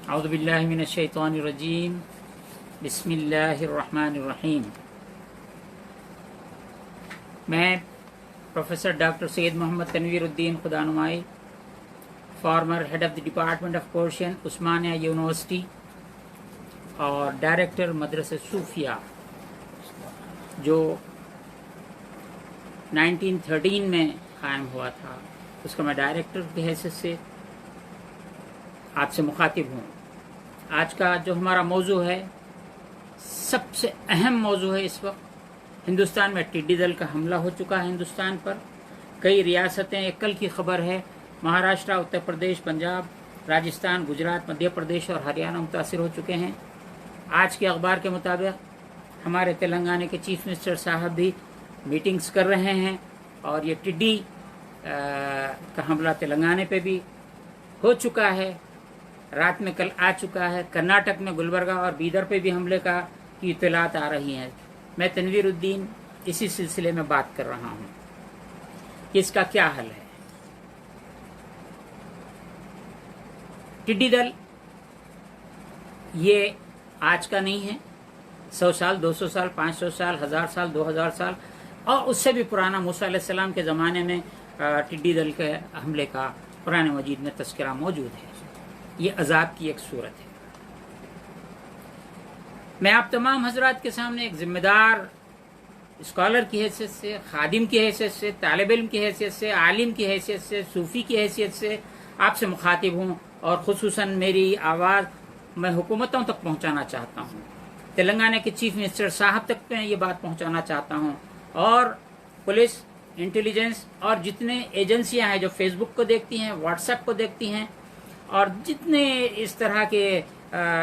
अऊज़ु बिल्लाहि मिनश शैतानिर रजीम बिस्मिल्लाहिर रहमानिर रहीम। मैं professor doctor Syed Mohammed Tanveeruddin Khudanumai, former head of the department of Persian Osmania university और डायरेक्टर मदरसा सूफिया, जो 1913 में कायम हुआ था, उसका मैं डायरेक्टर की हैसियत से आपसे मुखातिब हूँ। आज का जो हमारा मौजू है, सबसे अहम मौजू है। इस वक्त हिंदुस्तान में टिड्डी दल का हमला हो चुका है हिंदुस्तान पर। कई रियासतें, एक कल की खबर है, महाराष्ट्र, उत्तर प्रदेश, पंजाब, राजस्थान, गुजरात, मध्य प्रदेश और हरियाणा मुतासिर हो चुके हैं। आज के अखबार के मुताबिक हमारे तेलंगाना के चीफ मिनिस्टर साहब भी मीटिंग्स कर रहे हैं और ये टिड्डी का हमला तेलंगाना पे भी हो चुका है। रात में कल आ चुका है। कर्नाटक में गुलबर्गा और बीदर पे भी हमले की इत्तलात आ रही हैं। मैं तनवीरुद्दीन इसी सिलसिले में बात कर रहा हूँ कि इसका क्या हल है। टिड्डी दल ये आज का नहीं है। 100 साल, 200 साल, 500 साल, 1000 साल, 2000 साल और उससे भी पुराना मूसा अलैहिस्सलाम के ज़माने में टिड्डी दल के हमले का कुरान मजीद में तज़किरा मौजूद है। ये अजाब की एक सूरत है। मैं आप तमाम हजरात के सामने एक जिम्मेदार स्कॉलर की हैसियत से, खादिम की हैसियत से, तालिब इल्म की हैसियत से, आलिम की हैसियत से, सूफ़ी की हैसियत से आपसे मुखातिब हूँ और ख़ुसूसन मेरी आवाज़ मैं हुकूमतों तक पहुँचाना चाहता हूँ। तेलंगाना के चीफ मिनिस्टर साहब तक मैं ये बात पहुँचाना चाहता हूँ और पुलिस, इंटेलिजेंस और जितने एजेंसियाँ हैं जो फेसबुक को देखती हैं, व्हाट्सएप को देखती हैं और जितने इस तरह के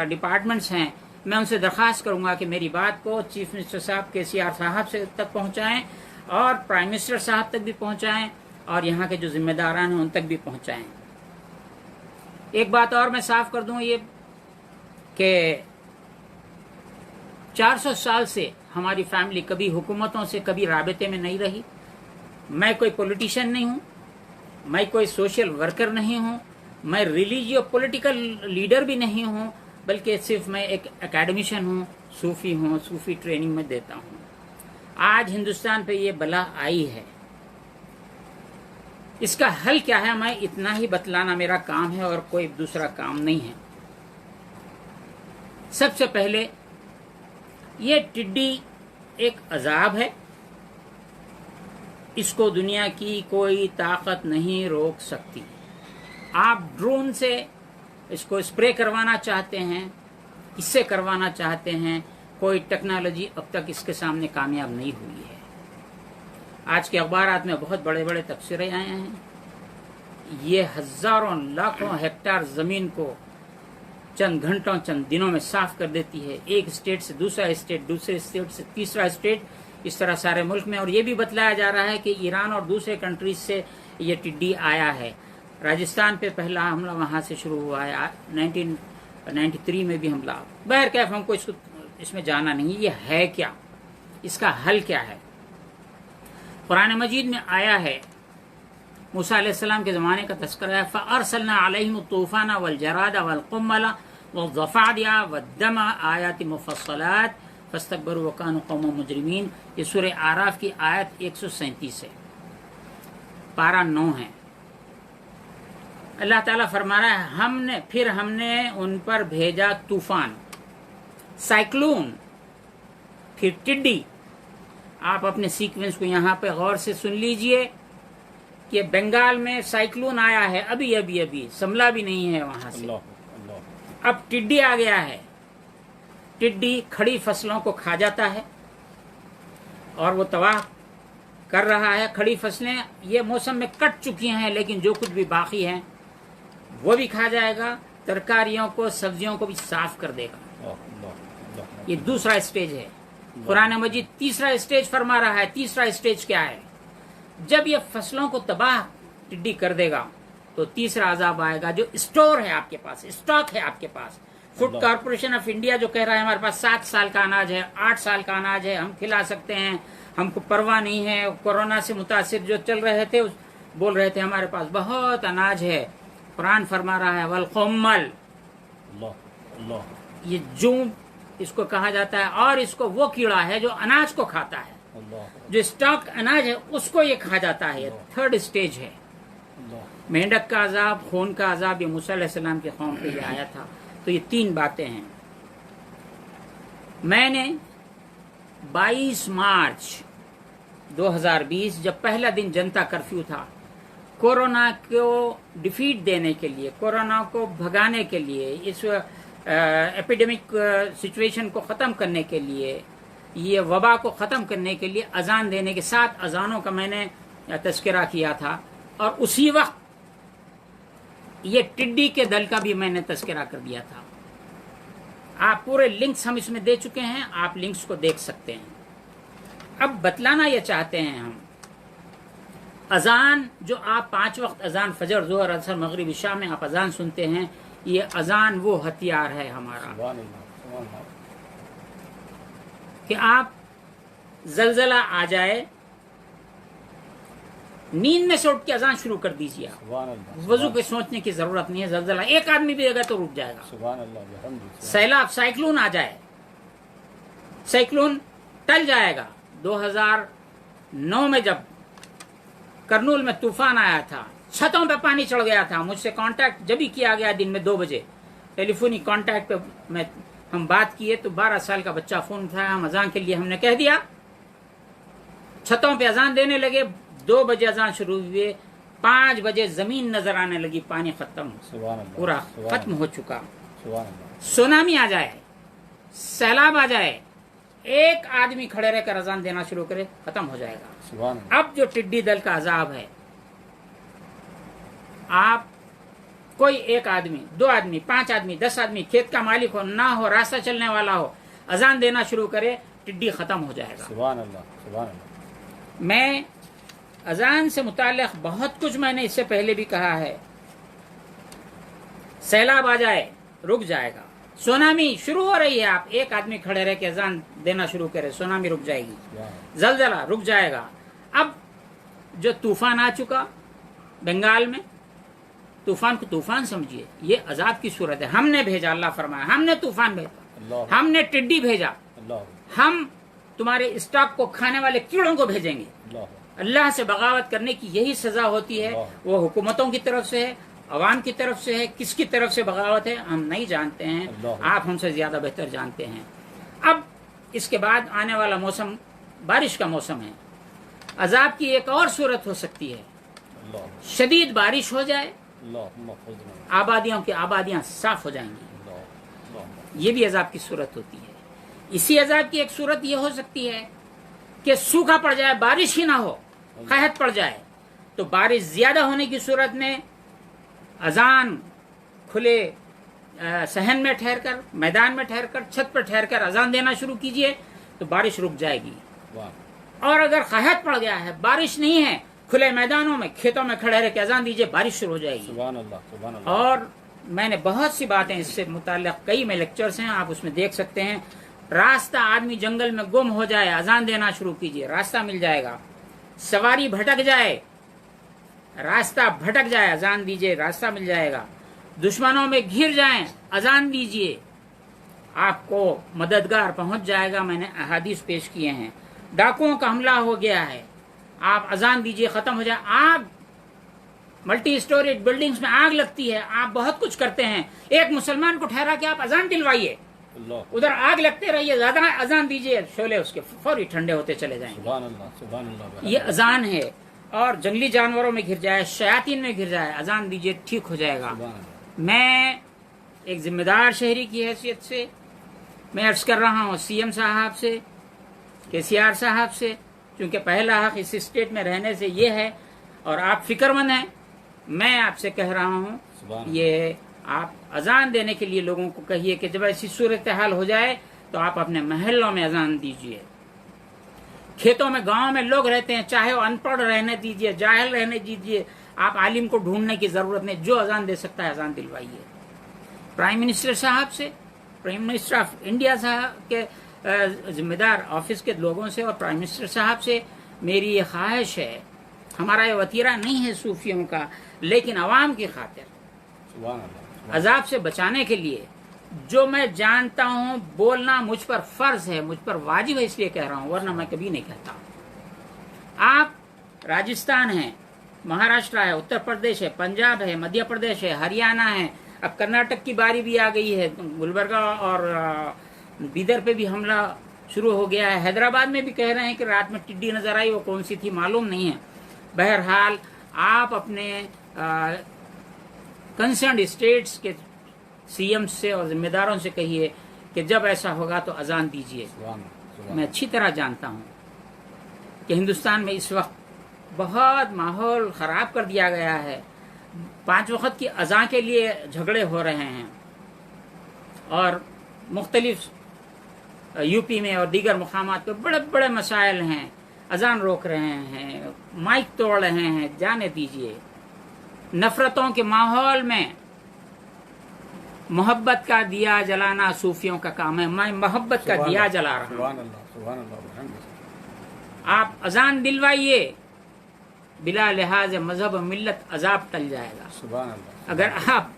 डिपार्टमेंट्स हैं, मैं उनसे दरख्वास्त करूंगा कि मेरी बात को चीफ मिनिस्टर साहब KCR साहब से तक पहुंचाएं और प्राइम मिनिस्टर साहब तक भी पहुंचाएं और यहाँ के जो जिम्मेदारान हैं उन तक भी पहुंचाएं। एक बात और मैं साफ कर दूं, ये कि 400 साल से हमारी फैमिली कभी हुकूमतों से कभी राबते में नहीं रही। मैं कोई पॉलिटिशियन नहीं हूँ, मैं कोई सोशल वर्कर नहीं हूँ, मैं रिलीजियो पॉलिटिकल लीडर भी नहीं हूँ, बल्कि सिर्फ मैं एक एकेडमिशियन हूँ, सूफी ट्रेनिंग में देता हूँ। आज हिंदुस्तान पे ये बला आई है, इसका हल क्या है मैं इतना ही बतलाना मेरा काम है और कोई दूसरा काम नहीं है। सबसे पहले ये टिड्डी एक अजाब है, इसको दुनिया की कोई ताकत नहीं रोक सकती। आप ड्रोन से इसको स्प्रे करवाना चाहते हैं, इससे करवाना चाहते हैं, कोई टेक्नोलॉजी अब तक इसके सामने कामयाब नहीं हुई है। आज के अखबारात में बहुत बड़े बड़े तबसरे आए हैं। ये हजारों लाखों हेक्टेयर जमीन को चंद घंटों, चंद दिनों में साफ कर देती है। एक स्टेट से दूसरा स्टेट, दूसरे स्टेट से तीसरा स्टेट, इस तरह सारे मुल्क में। और ये भी बतलाया जा रहा है कि ईरान और दूसरे कंट्रीज से ये टिड्डी आया है। राजस्थान पे पहला हमला वहां से शुरू हुआ है, 1993 में भी हमला। बहर कैफ हमको इसमें जाना नहीं। ये है क्या, इसका हल क्या है? कुरान मजीद में आया है, मूसा अलैहिस्सलाम के ज़माने का तज़किरा है, फ़अरसलना अलैहिम तूफ़ाना वल जरादा वल क़ुम्मला वज़्ज़फ़ादिया वद्दम आयाति मुफ़स्सलात फ़स्तकबरू वकानु क़ौमन मुजरिमीन। ये सूरह आराफ की आयत 137 है, पारा 9 है। अल्लाह ताला फरमा रहा है, हमने उन पर भेजा तूफान, साइक्लोन, फिर टिड्डी। आप अपने सीक्वेंस को यहाँ पे गौर से सुन लीजिए कि बंगाल में साइक्लोन आया है, अभी संभला भी नहीं है वहां से। अब टिड्डी आ गया है। टिड्डी खड़ी फसलों को खा जाता है और वो तबाह कर रहा है। खड़ी फसलें ये मौसम में कट चुकी हैं, लेकिन जो कुछ भी बाकी हैं वो भी खा जाएगा। तरकारियों को, सब्जियों को भी साफ कर देगा। ये दूसरा स्टेज है। कुरान मजीद तीसरा स्टेज फरमा रहा है। तीसरा स्टेज क्या है? जब ये फसलों को तबाह टिड्डी कर देगा तो तीसरा अजाब आएगा, जो स्टोर है आपके पास, स्टॉक है आपके पास। फूड कॉर्पोरेशन ऑफ इंडिया जो कह रहा है हमारे पास 7 साल का अनाज है, 8 साल का अनाज है, हम खिला सकते हैं, हमको परवाह नहीं है। कोरोना से मुतासिर जो चल रहे थे बोल रहे थे हमारे पास बहुत अनाज है। कुरान फरमा रहा है वल क़ुम्मल, یہ جون اس کو کہا جاتا ہے، اور اس کو وہ کیڑا ہے جو اناج کو کھاتا ہے، جو اسٹاک اناج ہے اس کو یہ کھا جاتا ہے. یہ تھرڈ اسٹیج ہے. مینڈک کا عذاب، خون کا عذاب، یہ موسیٰ علیہ السلام کی قوم پہ یہ آیا تھا. تو یہ 3 باتیں ہیں. میں نے 22 مارچ 2020 جب پہلا دن جنتا کرفیو تھا، کورونا کو ڈیفیٹ دینے کے لیے، کورونا کو بھگانے کے لیے، اس ایپیڈیمک سچویشن کو ختم کرنے کے لیے، یہ وبا کو ختم کرنے کے لیے اذان دینے کے 7 اذانوں کا میں نے تذکرہ کیا تھا. اور اسی وقت یہ ٹڈی کے دل کا بھی میں نے تذکرہ کر دیا تھا. آپ پورے لنکس ہم اس میں دے چکے ہیں، آپ لنکس کو دیکھ سکتے ہیں. اب بتلانا یہ چاہتے ہیں ہم، اذان جو آپ 5 وقت اذان فجر، ظہر، عصر، مغرب، عشاء میں آپ اذان سنتے ہیں، یہ اذان وہ ہتھیار ہے ہمارا کہ آپ زلزلہ آ جائے، نیند میں سے اٹھ کے اذان شروع کر دیجیے. وضو پہ سوچنے کی ضرورت نہیں ہے. زلزلہ ایک آدمی بھی اگر تو رک جائے گا. سیلاب، سائیکلون آ جائے، سائیکلون ٹل جائے گا. 2009 میں جب کرنول میں طوفان آیا تھا، چھتوں پہ پانی چڑھ گیا تھا. مجھ سے کانٹیکٹ جب ہی کیا گیا دن میں 2 بجے، ٹیلی فونی کانٹیکٹ پہ ہم بات کیے تو 12 سال کا بچہ فون اٹھایا. ہم اذان کے لیے ہم نے کہہ دیا، چھتوں پہ اذان دینے لگے. 2 بجے اذان شروع ہوئے، 5 بجے زمین نظر آنے لگی، پانی ختم، پورا ختم ہو چکا. سونامی آ جائے، سیلاب آ جائے، ایک آدمی کھڑے رہ کر اذان دینا شروع کرے، ختم ہو جائے گا. اب جو ٹڈی دل کا عذاب ہے، آپ کوئی ایک آدمی، 2 آدمی، 5 آدمی، 10 آدمی، کھیت کا مالک ہو نہ ہو، راستہ چلنے والا ہو، اذان دینا شروع کرے، ٹڈی ختم ہو جائے گا. سبحان اللہ. میں اذان سے متعلق بہت کچھ میں نے اس سے پہلے بھی کہا ہے. سیلاب آ جائے، رک جائے گا. سونامی شروع ہو رہی ہے، آپ ایک آدمی کھڑے رہ کے اذان دینا شروع کرے، سونامی رک جائے گی. زلزلہ رک جائے گا. اب جو طوفان آ چکا بنگال میں، طوفان کو طوفان سمجھیے، یہ عذاب کی صورت ہے. ہم نے بھیجا، اللہ فرمایا ہم نے طوفان بھیجا، ہم نے ٹڈی بھیجا، ہم تمہارے اسٹاک کو کھانے والے کیڑوں کو بھیجیں گے. اللہ سے بغاوت کرنے کی یہی سزا ہوتی ہے. وہ حکومتوں کی طرف سے ہے، عوام کی طرف سے ہے، کس کی طرف سے بغاوت ہے ہم نہیں جانتے ہیں، آپ ہم سے زیادہ بہتر جانتے ہیں. اب اس کے بعد آنے والا موسم بارش کا موسم ہے. عذاب کی ایک اور صورت ہو سکتی ہے، شدید بارش ہو جائے، آبادیوں کی آبادیاں صاف ہو جائیں گی. یہ بھی عذاب کی صورت ہوتی ہے. اسی عذاب کی ایک صورت یہ ہو سکتی ہے کہ سوکھا پڑ جائے، بارش ہی نہ ہو، قحط پڑ جائے. تو بارش زیادہ ہونے کی صورت میں اذان کھلے صحن میں ٹھہر کر، میدان میں ٹھہر کر، چھت پر ٹھہر کر اذان دینا شروع کیجئے تو بارش رک جائے گی. اور اگر قحط پڑ گیا ہے، بارش نہیں ہے، کھلے میدانوں میں، کھیتوں میں کھڑے رہ کے اذان دیجئے، بارش شروع ہو جائے گی. سبحان اللہ، سبحان اللہ. اور میں نے بہت سی باتیں اس سے متعلق، کئی میں لیکچرز ہیں، آپ اس میں دیکھ سکتے ہیں. راستہ، آدمی جنگل میں گم ہو جائے، اذان دینا شروع کیجئے، راستہ مل جائے گا. سواری بھٹک جائے، راستہ بھٹک جائے، اذان دیجئے، راستہ مل جائے گا. دشمنوں میں گھر جائیں، اذان دیجئے، آپ کو مددگار پہنچ جائے گا. میں نے احادیث پیش کیے ہیں. ڈاکوؤں کا حملہ ہو گیا ہے، آپ اذان دیجئے، ختم ہو جائے. آگ، ملٹی اسٹوریج بلڈنگز میں آگ لگتی ہے، آپ بہت کچھ کرتے ہیں، ایک مسلمان کو ٹھہرا کے آپ اذان دلوائیے، ادھر آگ لگتے رہیے، زیادہ اذان دیجئے، شعلے اس کے فوری ٹھنڈے ہوتے چلے جائیں گے. سبحان اللہ، سبحان اللہ. یہ اذان ہے. اور جنگلی جانوروں میں گھر جائے، شیاطین میں گھر جائے، اذان دیجئے، ٹھیک ہو جائے گا. میں ایک ذمہ دار شہری کی حیثیت سے میں عرض کر رہا ہوں سی ایم صاحب سے، KCR صاحب سے، کیونکہ پہلا حق اس اسٹیٹ میں رہنے سے یہ ہے، اور آپ فکر مند ہیں. میں آپ سے کہہ رہا ہوں، یہ آپ اذان دینے کے لیے لوگوں کو کہیے کہ جب ایسی صورتحال ہو جائے تو آپ اپنے محلوں میں اذان دیجئے. کھیتوں میں، گاؤں میں لوگ رہتے ہیں، چاہے وہ ان پڑھ رہنے دیجئے، جاہل رہنے دیجئے، آپ عالم کو ڈھونڈنے کی ضرورت نہیں. جو اذان دے سکتا ہے اذان دلوائیے. پرائم منسٹر صاحب سے، پرائم منسٹر آف انڈیا صاحب کے ذمہ دار آفس کے لوگوں سے، اور پرائم منسٹر صاحب سے میری یہ خواہش ہے، ہمارا یہ وتیرہ نہیں ہے صوفیوں کا، لیکن عوام کی خاطر، عذاب سے بچانے کے لیے जो मैं जानता हूं बोलना मुझ पर फर्ज है, मुझ पर वाजिब है, इसलिए कह रहा हूं, वरना मैं कभी नहीं कहता। आप राजस्थान है, महाराष्ट्र है, उत्तर प्रदेश है, पंजाब है, मध्य प्रदेश है, हरियाणा है, अब कर्नाटक की बारी भी आ गई है, गुलबर्गा और बीदर पे भी हमला शुरू हो गया है। हैदराबाद में भी कह रहे हैं कि रात में टिड्डी नजर आई, वो कौन सी थी मालूम नहीं है। बहरहाल आप अपने कंसर्न स्टेट्स के सीएम से और जिम्मेदारों से कहिए कि जब ऐसा होगा तो अजान दीजिए। मैं अच्छी तरह जानता हूं कि हिंदुस्तान में इस वक्त बहुत माहौल खराब कर दिया गया है। 5 वक्त की अजान के लिए झगड़े हो रहे हैं और मुख्तलिफ यूपी में और दीगर मुकामात पर बड़े बड़े मसाइल हैं, अजान रोक रहे हैं, माइक तोड़ रहे हैं। जाने दीजिए। नफरतों के माहौल में मोहब्बत का दिया जलाना सूफियों का काम है। मैं मोहब्बत का दिया जला रहा हूं। आप अजान दिलवाइए, बिला लिहाज मजहब मिल्लत अजाब टल जाएगा। अगर आप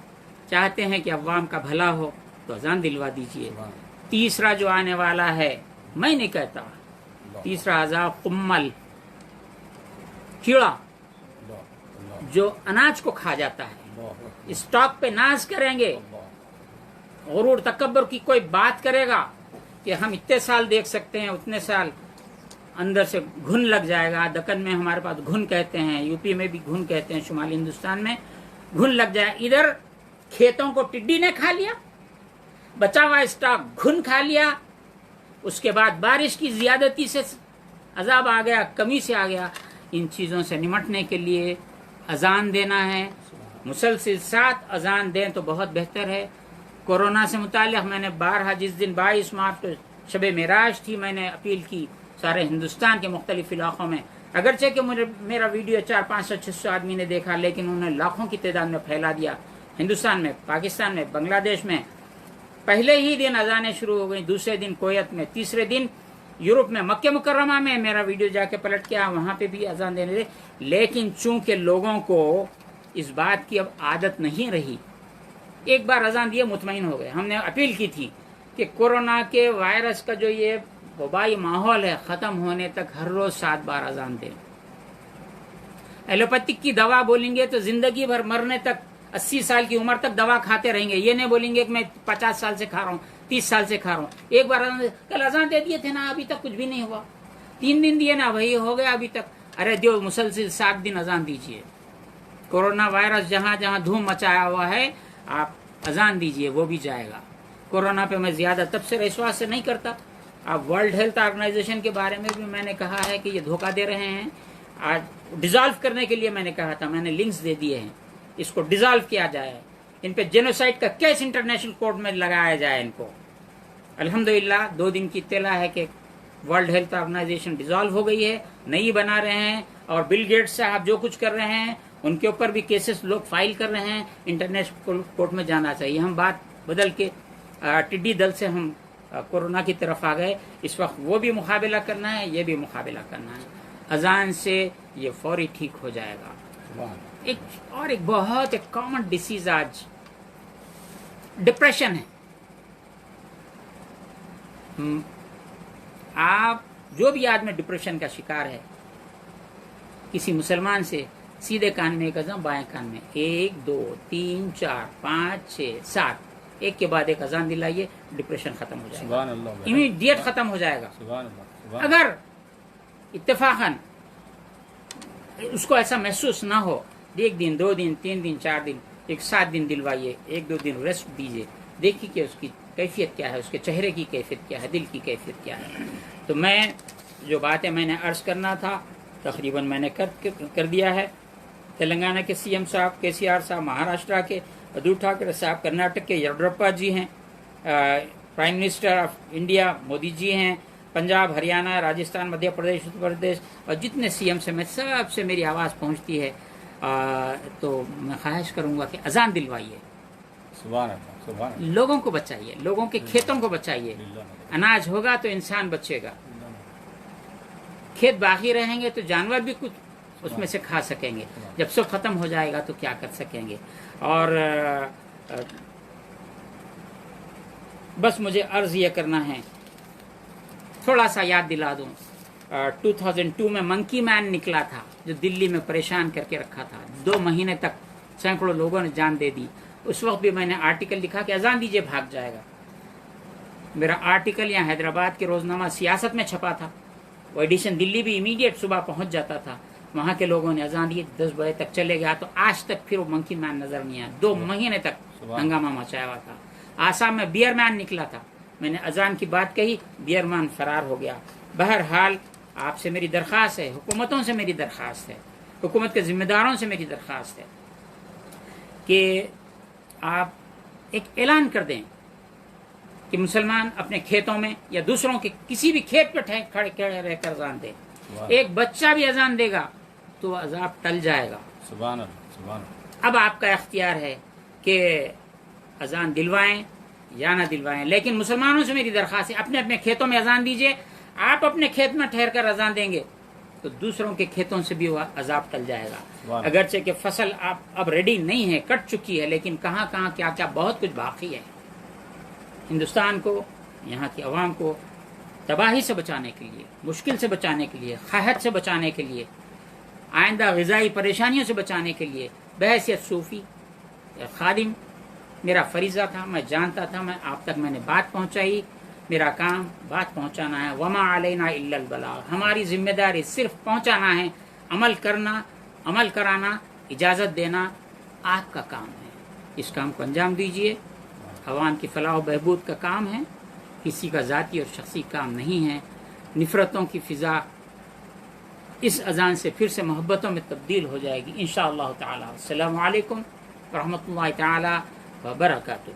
चाहते हैं कि अवाम का भला हो तो अजान दिलवा दीजिए। तीसरा जो आने वाला है, मैं नहीं कहता, तीसरा अजाब कुम्मल, कीड़ा जो अनाज को खा जाता है। स्टॉक पे नाज करेंगे, गुरूर तकब्बर की कोई बात करेगा कि हम इतने साल देख सकते हैं, उतने साल अंदर से घुन लग जाएगा। दक्कन में हमारे पास घुन कहते हैं, यूपी में भी घुन कहते हैं, शुमाली हिंदुस्तान में घुन लग जाए। इधर खेतों को टिड्डी ने खा लिया, बचा हुआ स्टॉक घुन खा लिया, उसके बाद बारिश की ज्यादती से अजाब आ गया, कमी से आ गया। इन चीजों से निमटने के लिए अजान देना है, मुसलसिल 7 अजान दें तो बहुत बेहतर है। कोरोना से मुताल्लिक़ मैंने बारहा, जिस दिन 22 मार्च को शबे मेराज थी, मैंने अपील की सारे हिंदुस्तान के मुख्तलिफ इलाकों में। अगरचे कि मेरा वीडियो 400-500-600 आदमी ने देखा, लेकिन उन्होंने लाखों की तादाद में फैला दिया। हिंदुस्तान में, पाकिस्तान में, बांग्लादेश में पहले ही दिन अजानें शुरू हो गई, दूसरे दिन कोयत में, तीसरे दिन यूरोप में, मक्के मुकर्रमा में मेरा वीडियो जाके पलट के वहां पे भी अजान देने दे। लेकिन चूंकि लोगों को इस बात की अब आदत नहीं रही, एक बार अजान दिए मुतमईन हो गए। हमने अपील की थी कि कोरोना के वायरस का जो ये वबाई माहौल है, खत्म होने तक हर रोज 7 बार अजान दें। एलोपैथिक की दवा बोलेंगे तो जिंदगी भर मरने तक, 80 साल की उम्र तक दवा खाते रहेंगे। ये नहीं बोलेंगे कि मैं 50 साल से खा रहा हूँ, 30 साल से खा रहा हूँ। एक बार कल अजान दे दिए थे ना, अभी तक कुछ भी नहीं हुआ। 3 दिन दिए ना, वही हो गया अभी तक। अरे जो मुसलसिल 7 दिन अजान दीजिए। कोरोना वायरस जहां जहां धूम मचाया हुआ है, आप अजान दीजिए, वो भी जाएगा। कोरोना पे मैं ज्यादा तबसरा विश्वास से नहीं करता। आप वर्ल्ड हेल्थ ऑर्गेनाइजेशन के बारे में भी मैंने कहा है कि ये धोखा दे रहे हैं। आज डिसॉल्व करने के लिए मैंने कहा था, मैंने लिंक्स दे दिए हैं, इसको डिसॉल्व किया जाए। इन पे जेनोसाइड का केस इंटरनेशनल कोर्ट में लगाया जाए इनको। अल्हम्दुलिल्लाह 2 दिन की इत्तला है कि वर्ल्ड हेल्थ ऑर्गेनाइजेशन डिसॉल्व हो गई है, नई बना रहे हैं। और बिल गेट्स साहब जो कुछ कर रहे हैं, उनके ऊपर भी केसेस लोग फाइल कर रहे हैं। इंटरनेशनल कोर्ट में जाना चाहिए। हम बात बदल के टिड्डी दल से हम कोरोना की तरफ आ गए। इस वक्त वो भी मुकाबला करना है, ये भी मुकाबला करना है। अजान से ये फौरी ठीक हो जाएगा। एक बहुत एक कॉमन डिसीज आज डिप्रेशन है। आप जो भी आदमी डिप्रेशन का शिकार है, किसी मुसलमान से सीधे कान में एक अजान, बाएं कान में 1 2 3 4 5 6 7, एक के बाद एक अजान दिलाइए, डिप्रेशन खत्म हो जाएगा, इमीडिएट खत्म हो जाएगा। अगर इत्तेफाकन उसको ऐसा महसूस ना हो, 1 दिन 2 दिन 3 दिन 4 दिन, एक 7 दिन दिलवाइए, 1-2 दिन रेस्ट दीजिए, देखिए कि उसकी कैफियत क्या है, उसके चेहरे की कैफियत क्या है, दिल की कैफियत क्या है। तो मैं जो बातें मैंने अर्ज करना था तकरीबन मैंने कर दिया है। तेलंगाना के सीएम साहब केसीआर साहब, महाराष्ट्र के उद्धव ठाकरे साहब, कर्नाटक के येडियुरप्पा जी हैं, prime minister of India Modi ji हैं, पंजाब, हरियाणा, राजस्थान, मध्य प्रदेश, उत्तर प्रदेश और जितने सीएम से मैं सबसे मेरी आवाज़ पहुंचती है। तो मैं ख्वाहिश करूंगा कि अजान दिलवाइए, लोगों को बचाइए, लोगों के खेतों को बचाइए। अनाज होगा तो इंसान बचेगा, खेत बाकी रहेंगे तो जानवर भी कुछ उसमें से खा सकेंगे। जब सब खत्म हो जाएगा तो क्या कर सकेंगे। और بس مجھے عرض یہ کرنا ہے، تھوڑا سا یاد دلا دوں، 2002 میں منکی مین نکلا تھا جو دلی میں پریشان کر کے رکھا تھا، 2 مہینے تک سینکڑوں لوگوں نے جان دے دی۔ اس وقت بھی میں نے آرٹیکل لکھا کہ اذان دیجئے بھاگ جائے گا۔ میرا آرٹیکل یہاں حیدرآباد کے روزنامہ سیاست میں چھپا تھا، وہ ایڈیشن دلی بھی امیڈیٹ صبح پہنچ جاتا تھا۔ وہاں کے لوگوں نے اذان دی، 10 بجے تک چلے گیا تو آج تک پھر وہ منکی مین نظر نہیں آیا، 2 مہینے تک ہنگامہ مچایا ہوا تھا۔ آسام میں بیئر مین نکلا تھا، میں نے اذان کی بات کہی، بیئر مین فرار ہو گیا۔ بہرحال آپ سے میری درخواست ہے، حکومتوں سے میری درخواست ہے، حکومت کے ذمہ داروں سے میری درخواست ہے کہ آپ ایک اعلان کر دیں کہ مسلمان اپنے کھیتوں میں یا دوسروں کے کسی بھی کھیت پہ کھڑے رہ کر اذان دے۔ ایک بچہ بھی اذان دے گا تو عذاب ٹل جائے گا۔ سبحان اللہ، سبحان اللہ۔ اب آپ کا اختیار ہے کہ اذان دلوائیں یا نہ دلوائیں، لیکن مسلمانوں سے میری درخواست ہے اپنے اپنے کھیتوں میں اذان دیجئے۔ آپ اپنے کھیت میں ٹھہر کر اذان دیں گے تو دوسروں کے کھیتوں سے بھی وہ عذاب ٹل جائے گا۔ اگرچہ کہ فصل اب ریڈی نہیں ہے، کٹ چکی ہے، لیکن کہاں کہاں کیا کیا بہت کچھ باقی ہے۔ ہندوستان کو، یہاں کی عوام کو تباہی سے بچانے کے لیے، مشکل سے بچانے کے لیے، قحط سے بچانے کے لیے، آئندہ غذائی پریشانیوں سے بچانے کے لیے بحیثیت صوفی یا خادم میرا فریضہ تھا، میں جانتا تھا، میں آپ تک میں نے بات پہنچائی۔ میرا کام بات پہنچانا ہے، وما علینا الا البلاغ، ہماری ذمہ داری صرف پہنچانا ہے، عمل کرنا، عمل کرانا، اجازت دینا آپ کا کام ہے۔ اس کام کو انجام دیجئے، عوام کی فلاح و بہبود کا کام ہے، کسی کا ذاتی اور شخصی کام نہیں ہے۔ نفرتوں کی فضا اس اذان سے پھر سے محبتوں میں تبدیل ہو جائے گی انشاءاللہ تعالی۔ السلام علیکم ورحمۃ اللہ تعالی وبرکاتہ۔